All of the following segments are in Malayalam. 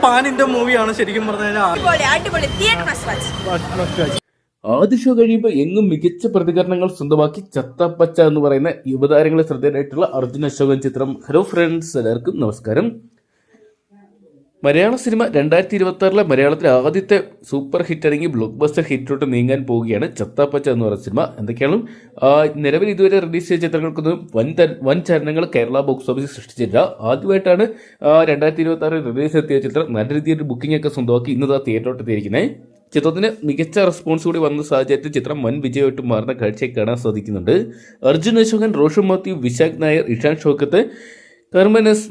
പാൻ ഇന്ത്യ മൂവിയാണ് ശരിക്കും പറഞ്ഞാൽ. ആദ്യ ഷോ കഴിയുമ്പോൾ എങ്ങും മികച്ച പ്രതികരണങ്ങൾ സ്വന്തമാക്കി ചത്തപ്പച്ച എന്ന് പറയുന്ന യുവതാരങ്ങളെ ശ്രദ്ധേയരായിട്ടുള്ള അർജുൻ അശോകൻ ചിത്രം. ഹലോ ഫ്രണ്ട്സ്, എല്ലാവർക്കും നമസ്കാരം. മലയാള സിനിമ 2026 മലയാളത്തിലെ ആദ്യത്തെ സൂപ്പർ ഹിറ്റ് അല്ലെങ്കിൽ ബ്ലോക്ക് ബസ്റ്റർ ഹിറ്റോട്ട് നീങ്ങാൻ പോവുകയാണ് ചത്തപ്പച്ച എന്ന് പറയുന്ന സിനിമ. എന്തൊക്കെയാണ് നിലവിൽ ഇതുവരെ റിലീസ് ചെയ്ത ചിത്രങ്ങൾക്കൊന്നും വൻ ചലനങ്ങൾ കേരള ബോക്സ് ഓഫീസിൽ സൃഷ്ടിച്ചില്ല. ആദ്യമായിട്ടാണ് 2026 റിലീസ് എത്തിയ ചിത്രം നല്ല രീതിയിൽ ബുക്കിംഗ് ഒക്കെ സ്വന്തമാക്കി ഇന്നതാ തിയേറ്ററോട്ട് എത്തിയിരിക്കുന്നത്. ചിത്രത്തിന് മികച്ച റെസ്പോൺസ് കൂടി വന്ന സാഹചര്യത്തിൽ ചിത്രം വൻ വിജയമായിട്ട് മാറുന്ന കാഴ്ചയെ കാണാൻ സാധിക്കുന്നുണ്ട്. അർജുൻ അശോകൻ, റോഷൻ മാത്യു, വിശാഖ് നായർ, ഇഷാൻ ഷോക്കത്ത്, കർമനസ്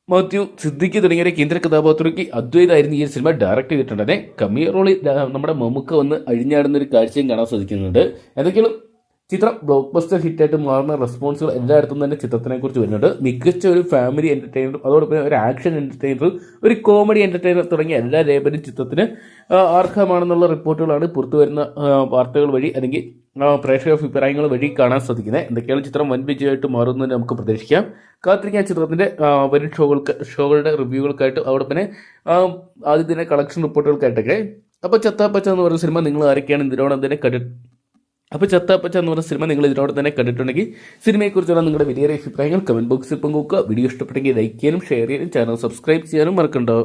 മാത്യു, സിദ്ദിഖ് തുടങ്ങിയ കേന്ദ്ര കഥാപാത്രയ്ക്ക് അദ്വൈതായിരുന്നു ഈ സിനിമ ഡയറക്റ്റ് ചെയ്തിട്ടുണ്ടെന്നെ. കമ്മിയ റോളിൽ നമ്മുടെ മമ്മൂക്ക വന്ന് അഴിഞ്ഞാടുന്ന ഒരു കാഴ്ചയും കാണാൻ സാധിക്കുന്നുണ്ട്. എന്തൊക്കെയാണ് ചിത്രം ബ്ലോക്ക് ബസ്റ്റർ ഹിറ്റായിട്ട് മാറുന്ന റെസ്പോൺസുകൾ എല്ലായിടത്തും തന്നെ ചിത്രത്തിനെ കുറിച്ച് വരുന്നുണ്ട്. മികച്ച ഒരു ഫാമിലി എന്റർടൈനറും അതോടൊപ്പം ഒരു ആക്ഷൻ എന്റർടൈനറും ഒരു കോമഡി എന്റർടൈനർ തുടങ്ങിയ എല്ലാ ലേബലും ചിത്രത്തിന് അർഹമാണെന്നുള്ള റിപ്പോർട്ടുകളാണ് പുറത്തു വരുന്ന വാർത്തകൾ വഴി അല്ലെങ്കിൽ പ്രേക്ഷക അഭിപ്രായങ്ങൾ വഴി കാണാൻ സാധിക്കുന്നത്. എന്തൊക്കെയാണ് ചിത്രം വൻ വിജയമായിട്ട് മാറുന്നതെന്ന് നമുക്ക് പ്രതീക്ഷിക്കാം. കാത്തിരിക്കാൻ ചിത്രത്തിന്റെ വരും ഷോകളുടെ റിവ്യൂകൾക്കായിട്ട് അതോടൊപ്പം തന്നെ ആദ്യത്തെ കളക്ഷൻ റിപ്പോർട്ടുകൾക്കായിട്ടൊക്കെ. അപ്പോൾ ചത്താപ്പച്ച എന്ന് പറയുന്ന സിനിമ നിങ്ങൾ ആരൊക്കെയാണ് ഇതിനോടൊപ്പം തന്നെ ചത്താപ്പച്ച എന്ന് പറഞ്ഞ സിനിമ നിങ്ങൾ ഇതിനോട് തന്നെ കണ്ടിട്ടുണ്ടെങ്കിൽ സിനിമയെക്കുറിച്ചുള്ള നിങ്ങളുടെ വലിയ അഭിപ്രായങ്ങൾ കമന്റ് ബോക്സിൽ പങ്കുവെക്കുക. വീഡിയോ ഇഷ്ടപ്പെട്ടെങ്കിൽ ലൈക്ക് ചെയ്യാനും ഷെയർ ചെയ്യാനും ചാനൽ സബ്സ്ക്രൈബ് ചെയ്യാനും മറക്കണ്ടോ.